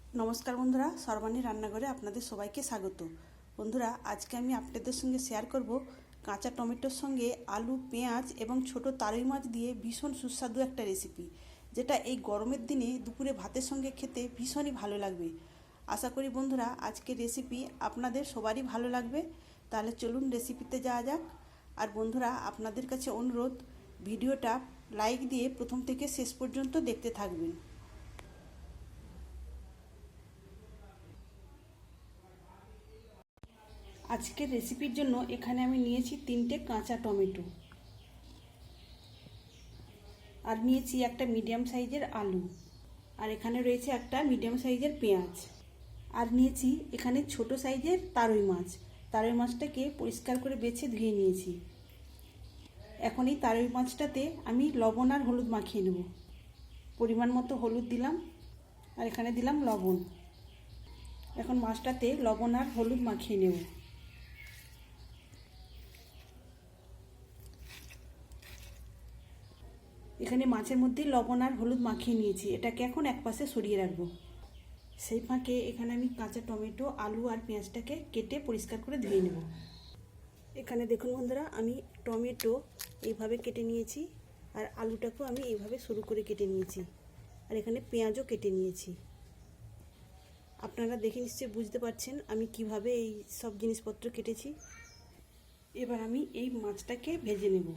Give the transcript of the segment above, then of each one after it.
নমস্কার বন্ধুরা, সর্বাণী রান্নাঘরে আপনাদের সবাইকে স্বাগত। বন্ধুরা, আজকে আমি আপনাদের সঙ্গে শেয়ার করব কাঁচা টমেটোর সঙ্গে আলু, পেঁয়াজ এবং ছোট তারই মাছ দিয়ে ভীষণ সুস্বাদু একটা রেসিপি, যেটা এই গরমের দিনে দুপুরে ভাতের সঙ্গে খেতে ভীষণই ভালো লাগবে। আশা করি বন্ধুরা আজকের রেসিপি আপনাদের সবারই ভালো লাগবে। তাহলে চলুন রেসিপিতে যাওয়া যাক। আর বন্ধুরা, আপনাদের কাছে অনুরোধ, ভিডিওটা লাইক দিয়ে প্রথম থেকে শেষ পর্যন্ত দেখতে থাকবেন। আজকের রেসিপির জন্য এখানে আমি নিয়েছি 3টে কাঁচা টমেটো, আর নিয়েছি একটা মিডিয়াম সাইজের আলু, আর এখানে রয়েছে একটা মিডিয়াম সাইজের পেঁয়াজ, আর নিয়েছি এখানে ছোট সাইজের তারই মাছ। তারই মাছটাকে পরিষ্কার করে বেছে ধুয়ে নিয়েছি। এখন এই তারই মাছটাতে আমি লবণ আর হলুদ মাখিয়ে নেব। পরিমাণ মতো হলুদ দিলাম, আর এখানে দিলাম লবণ। এখন মাছটাতে লবণ আর হলুদ মাখিয়ে নেব। এখানে মাছের মধ্যে লবণ আর হলুদ মাখিয়ে নিয়েছি, এটাকে এখন একপাশে সরিয়ে রাখবো। সেই ফাঁকে এখানে আমি কাঁচা টমেটো, আলু আর পেঁয়াজটাকে কেটে পরিষ্কার করে ধুয়ে নেব। এখানে দেখুন বন্ধুরা, আমি টমেটো এইভাবে কেটে নিয়েছি, আর আলুটাকেও আমি এইভাবে সরু করে কেটে নিয়েছি, আর এখানে পেঁয়াজও কেটে নিয়েছি। আপনারা দেখে নিশ্চয়ই বুঝতে পারছেন আমি কিভাবে এই সব জিনিসপত্র কেটেছি। এবার আমি এই মাছটাকে ভেজে নেব।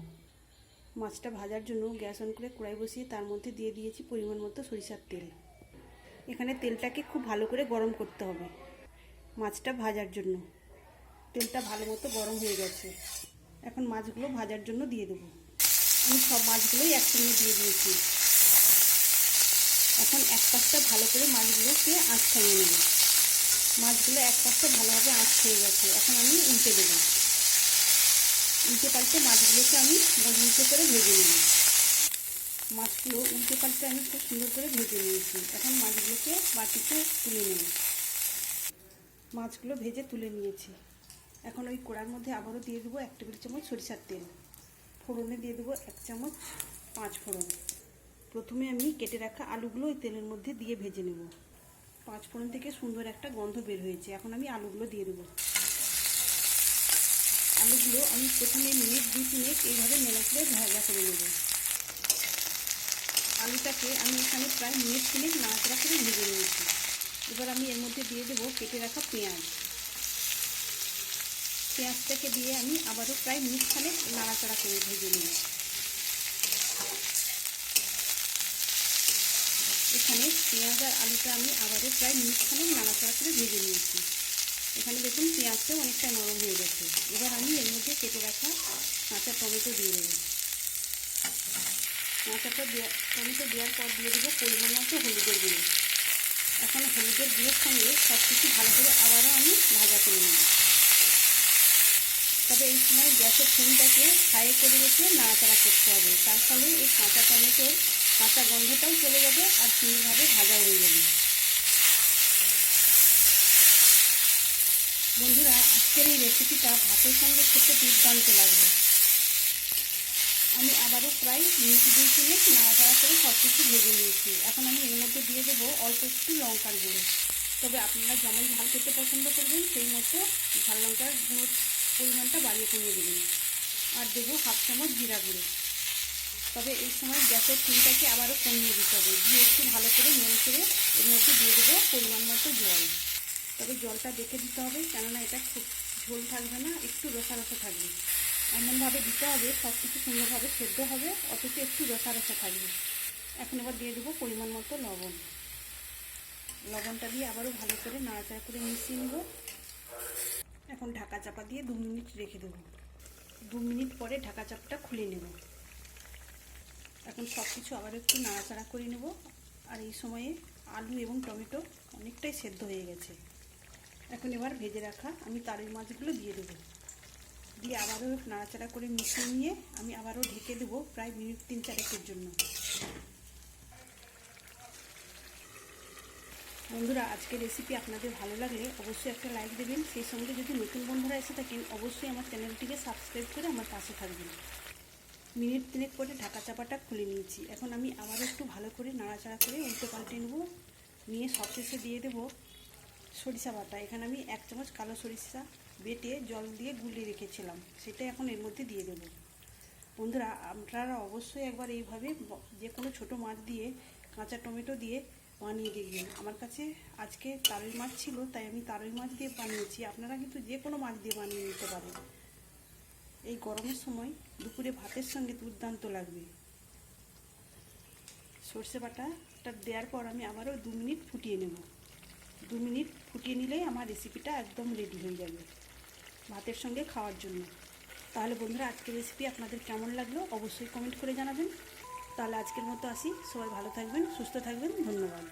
মাছটা ভাজার জন্য গ্যাস অন করে কড়াই বসিয়ে তার মধ্যে দিয়ে দিয়েছি পরিমাণ মতো সরিষার তেল। এখানে তেলটাকে খুব ভালো করে গরম করতে হবে মাছটা ভাজার জন্য। তেলটা ভালো মতো গরম হয়ে গেছে। এখন মাছগুলো ভাজার জন্য দিয়ে দেবো। আমি সব মাছগুলোই একসঙ্গে দিয়ে দিয়েছি। এখন এক পাশটা ভালো করে মাছগুলোকে আঁচ খাইয়ে নেব। মাছগুলো এক পাশটা ভালোভাবে আঁচ হয়ে গেছে। এখন আমি উল্টে দেবো। উল্টে পাল্টে মাছগুলোকে আমি মজমুচে করে ভেজে নেব। মাছগুলো উল্টে পাল্টে আমি খুব সুন্দর করে ভেজে নিয়েছি। এখন মাছগুলোকে বাটিতে তুলে নেব। মাছগুলো ভেজে তুলে নিয়েছি। এখন ওই কড়ার মধ্যে আবারও দিয়ে দেবো 1 টেবিল চামচ সরিষার তেল। ফোড়নে দিয়ে দেবো 1 চামচ 5 ফোড়ন। প্রথমে আমি কেটে রাখা আলুগুলো ওই তেলের মধ্যে দিয়ে ভেজে নেব। 5 ফোড়ন থেকে সুন্দর একটা গন্ধ বের হয়েছে। এখন আমি আলুগুলো দিয়ে দেবো। আলুগুলো আমি প্রথমে মিনিট 2-3 এইভাবে নেড়ে ভাজা করে নেব। আলুটাকে আমি এখানে প্রায় মিনিট 3 নাড়াচাড়া করে ভেজে নিয়েছি। এবার আমি এর মধ্যে দিয়ে দেবো কেটে রাখা পেঁয়াজ। পেঁয়াজটাকে দিয়ে আমি আবারও প্রায় মিনিট 3 নাড়াচাড়া করে ভেজে নেব। এখানে পেঁয়াজ আর আলুটা আমি আবারও প্রায় মিনিট 3 নাড়াচাড়া করে ভেজে নিয়েছি। এখানে দেখুন পেঁয়াজটাও অনেকটা নরম হয়ে গেছে। এবার আমি এর মধ্যে কেটে রাখা কাঁচা টমেটো দিয়ে দেবো। টমেটো দেওয়ার পর দিয়ে দেবো পরিমাণ মতো হলুদের গুঁড়ো। এখন হলুদের গুঁড়োর সঙ্গে সব কিছু ভালো করে আবারও আমি ভাজা করে নেব। তবে এই সময় গ্যাসের ফ্লেমটাকে হাই করে রেখে নাড়াচাড়া করতে হবে। তার ফলে এই কাঁচা টমেটোর কাঁচা গন্ধটাও চলে যাবে, আর সুন্দরভাবে ভাজা হয়ে যাবে। বন্ধুরা, আজকের এই রেসিপিটা ভাতের সঙ্গে খেতে দুর্দান্ত লাগবে। আমি আবারও প্রায় মিনিট 2-3 নাড়াচাড়া করে সব কিছু ভেজে নিয়েছি। এখন আমি এর মধ্যে দিয়ে দেবো অল্প একটু লঙ্কার গুঁড়ো। তবে আপনারা যেমন ঝাল খেতে পছন্দ করবেন সেই মতো ঝাল লঙ্কার গুঁড়োর পরিমাণটা বাড়িয়ে কমিয়ে দেবেন। আর দেবো 1/2 চামচ জিরা গুঁড়ো। তবে এই সময় গ্যাসের ফ্লেমটাকে আবারও কমিয়ে দিতে হবে। দিয়ে একটু ভালো করে নেড়ে ছেড়ে এর মধ্যে দিয়ে দেবো পরিমাণ মতো জল। তবে জলটা দেখে দিতে হবে, কেননা এটা খুব ঝোল থাকবে না, একটু রসা রসা থাকবে। এমনভাবে দিতে হবে সব কিছু সুন্দরভাবে সেদ্ধ হবে, অথচ একটু রসা রসা থাকবে। এখন এবার দিয়ে দেবো পরিমাণ মতো লবণ। লবণটা দিয়ে আবারও ভালো করে নাড়াচাড়া করে মিশিয়ে নেব। এখন ঢাকা চাপা দিয়ে 2 মিনিট রেখে দেবো। 2 মিনিট পরে ঢাকা চাপাটা খুলে নেব। এখন সব কিছু আবার একটু নাড়াচাড়া করে নেব। আর এই সময়ে আলু এবং টমেটো অনেকটাই সেদ্ধ হয়ে গেছে। এখন এবার ভেজে রাখা আমি তারই মাছগুলো দিয়ে দেবো। দিয়ে আবারও নাড়াচাড়া করে মিশিয়ে নিয়ে আমি আবারও ঢেকে দেবো প্রায় মিনিট 3-4 জন্য। বন্ধুরা, আজকের রেসিপি আপনাদের ভালো লাগলে অবশ্যই একটা লাইক দেবেন। সেই সঙ্গে যদি নতুন বন্ধুরা এসে থাকেন অবশ্যই আমার চ্যানেলটিকে সাবস্ক্রাইব করে আমার পাশে থাকবেন। মিনিট 3 পরে ঢাকা চাপাটা খুলে নিয়েছি। এখন আমি আবারও একটু ভালো করে নাড়াচাড়া করে উল্টে পাল্টে নেব। নিয়ে সবশেষে দিয়ে দেবো সরিষা বাটা। এখানে আমি 1 চামচ কালো সরিষা বেটে জল দিয়ে গুলিয়ে রেখেছিলাম, সেটা এখন এর মধ্যে দিয়ে দেবো। বন্ধুরা, আপনারা অবশ্যই একবার এইভাবে যে কোনো ছোটো মাছ দিয়ে, কাঁচা টমেটো দিয়ে বানিয়ে দেখবেন। আমার কাছে আজকে তারই মাছ ছিল, তাই আমি তারই মাছ দিয়ে বানিয়েছি। আপনারা কিন্তু যে কোনো মাছ দিয়ে বানিয়ে নিতে পারেন। এই গরমের সময় দুপুরে ভাতের সঙ্গে দুর্দান্ত লাগবে। সর্ষে বাটাটা দেওয়ার পর আমি আবারও 2 মিনিট ফুটিয়ে নেব। 2 মিনিট ফুটিয়ে নিলেই আমার রেসিপিটা একদম রেডি হয়ে যাবে ভাতের সঙ্গে খাওয়ার জন্য। তাহলে বন্ধুরা, আজকের রেসিপি আপনাদের কেমন লাগলো অবশ্যই কমেন্ট করে জানাবেন। তাহলে আজকের মতো আসি, সবাই ভালো থাকবেন, সুস্থ থাকবেন, ধন্যবাদ।